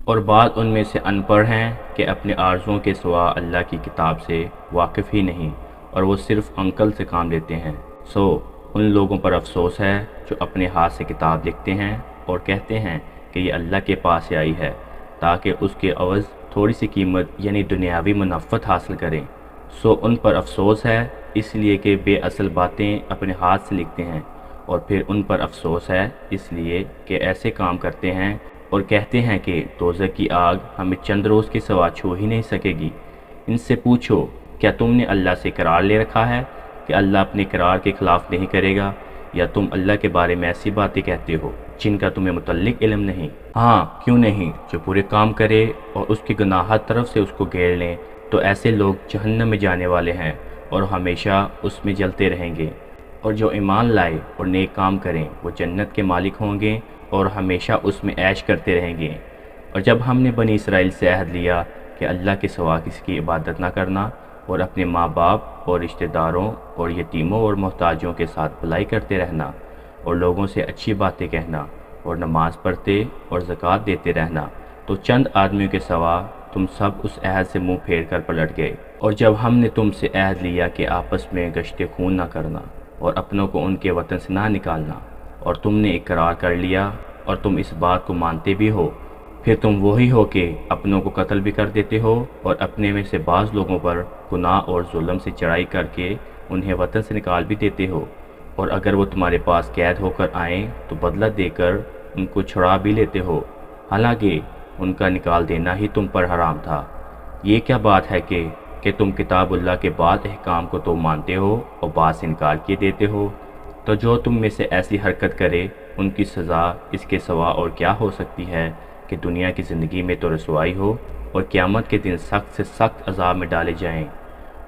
اور بعض ان میں سے ان پڑھ ہیں کہ اپنے آرزوؤں کے سوا اللہ کی کتاب سے واقف ہی نہیں، اور وہ صرف عقل سے کام لیتے ہیں۔ سو ان لوگوں پر افسوس ہے جو اپنے ہاتھ سے کتاب لکھتے ہیں اور کہتے ہیں کہ یہ اللہ کے پاس سے آئی ہے تاکہ اس کے عوض تھوڑی سی قیمت یعنی دنیاوی منفعت حاصل کریں۔ سو ان پر افسوس ہے اس لیے کہ بے اصل باتیں اپنے ہاتھ سے لکھتے ہیں، اور پھر ان پر افسوس ہے اس لیے کہ ایسے کام کرتے ہیں اور کہتے ہیں کہ دوزخ کی آگ ہمیں چند روز کے سوا چھو ہی نہیں سکے گی۔ ان سے پوچھو، کیا تم نے اللہ سے قرار لے رکھا ہے کہ اللہ اپنے قرار کے خلاف نہیں کرے گا، یا تم اللہ کے بارے میں ایسی باتیں کہتے ہو جن کا تمہیں متعلق علم نہیں؟ ہاں کیوں نہیں، جو برے کام کرے اور اس کی گناہات طرف سے اس کو گھیر لیں تو ایسے لوگ جہنم میں جانے والے ہیں اور ہمیشہ اس میں جلتے رہیں گے، اور جو ایمان لائے اور نیک کام کریں وہ جنت کے مالک ہوں گے اور ہمیشہ اس میں عیش کرتے رہیں گے۔ اور جب ہم نے بنی اسرائیل سے عہد لیا کہ اللہ کے سوا کسی کی عبادت نہ کرنا، اور اپنے ماں باپ اور رشتہ داروں اور یتیموں اور محتاجوں کے ساتھ بھلائی کرتے رہنا، اور لوگوں سے اچھی باتیں کہنا، اور نماز پڑھتے اور زکوٰۃ دیتے رہنا، تو چند آدمیوں کے سوا تم سب اس عہد سے منہ پھیر کر پلٹ گئے۔ اور جب ہم نے تم سے عہد لیا کہ آپس میں گشت خون نہ کرنا اور اپنوں کو ان کے وطن سے نہ نکالنا، اور تم نے اقرار کر لیا اور تم اس بات کو مانتے بھی ہو، پھر تم وہی ہو کہ اپنوں کو قتل بھی کر دیتے ہو اور اپنے میں سے بعض لوگوں پر گناہ اور ظلم سے چڑھائی کر کے انہیں وطن سے نکال بھی دیتے ہو، اور اگر وہ تمہارے پاس قید ہو کر آئیں تو بدلہ دے کر ان کو چھڑا بھی لیتے ہو، حالانکہ ان کا نکال دینا ہی تم پر حرام تھا۔ یہ کیا بات ہے کہ تم کتاب اللہ کے بعض احکام کو تو مانتے ہو اور بعض سے انکار کیے دیتے ہو؟ تو جو تم میں سے ایسی حرکت کرے ان کی سزا اس کے سوا اور کیا ہو سکتی ہے کہ دنیا کی زندگی میں تو رسوائی ہو اور قیامت کے دن سخت سے سخت عذاب میں ڈالے جائیں،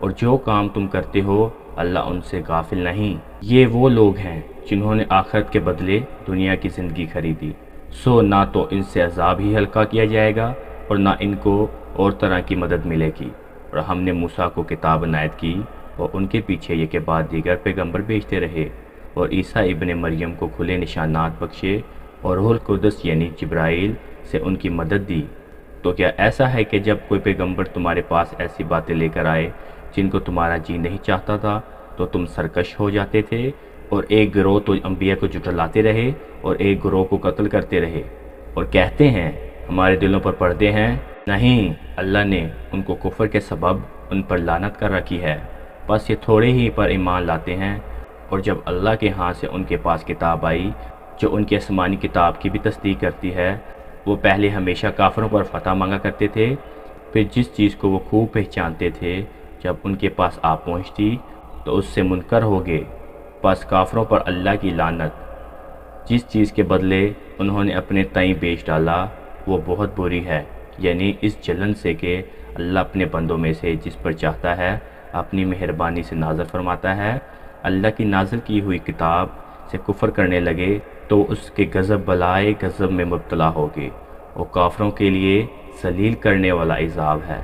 اور جو کام تم کرتے ہو اللہ ان سے غافل نہیں۔ یہ وہ لوگ ہیں جنہوں نے آخرت کے بدلے دنیا کی زندگی خریدی، سو نہ تو ان سے عذاب ہی ہلکا کیا جائے گا اور نہ ان کو اور طرح کی مدد ملے گی۔ اور ہم نے موسیٰ کو کتاب عنایت کی اور ان کے پیچھے یہ کے بعد دیگر پیغمبر بھیجتے رہے، اور عیسیٰ ابن مریم کو کھلے نشانات بخشے اور روح القدس یعنی جبرائیل سے ان کی مدد دی۔ تو کیا ایسا ہے کہ جب کوئی پیغمبر تمہارے پاس ایسی باتیں لے کر آئے جن کو تمہارا جی نہیں چاہتا تھا تو تم سرکش ہو جاتے تھے، اور ایک گروہ تو انبیاء کو جھٹلاتے رہے اور ایک گروہ کو قتل کرتے رہے، اور کہتے ہیں ہمارے دلوں پر پردے ہیں؟ نہیں، اللہ نے ان کو کفر کے سبب ان پر لعنت کر رکھی ہے، بس یہ تھوڑے ہی پر ایمان لاتے ہیں۔ اور جب اللہ کے ہاں سے ان کے پاس کتاب آئی جو ان کی آسمانی کتاب کی بھی تصدیق کرتی ہے، وہ پہلے ہمیشہ کافروں پر فتح مانگا کرتے تھے، پھر جس چیز کو وہ خوب پہچانتے تھے جب ان کے پاس آ پہنچتی تو اس سے منکر ہو گئے، بس کافروں پر اللہ کی لعنت۔ جس چیز کے بدلے انہوں نے اپنے تئیں بیچ ڈالا وہ بہت بری ہے، یعنی اس جلن سے کہ اللہ اپنے بندوں میں سے جس پر چاہتا ہے اپنی مہربانی سے نازل فرماتا ہے۔ اللہ کی نازل کی ہوئی کتاب سے کفر کرنے لگے تو اس کے غضب بلائے غضب میں مبتلا ہوگے، اور کافروں کے لیے ذلیل کرنے والا عذاب ہے۔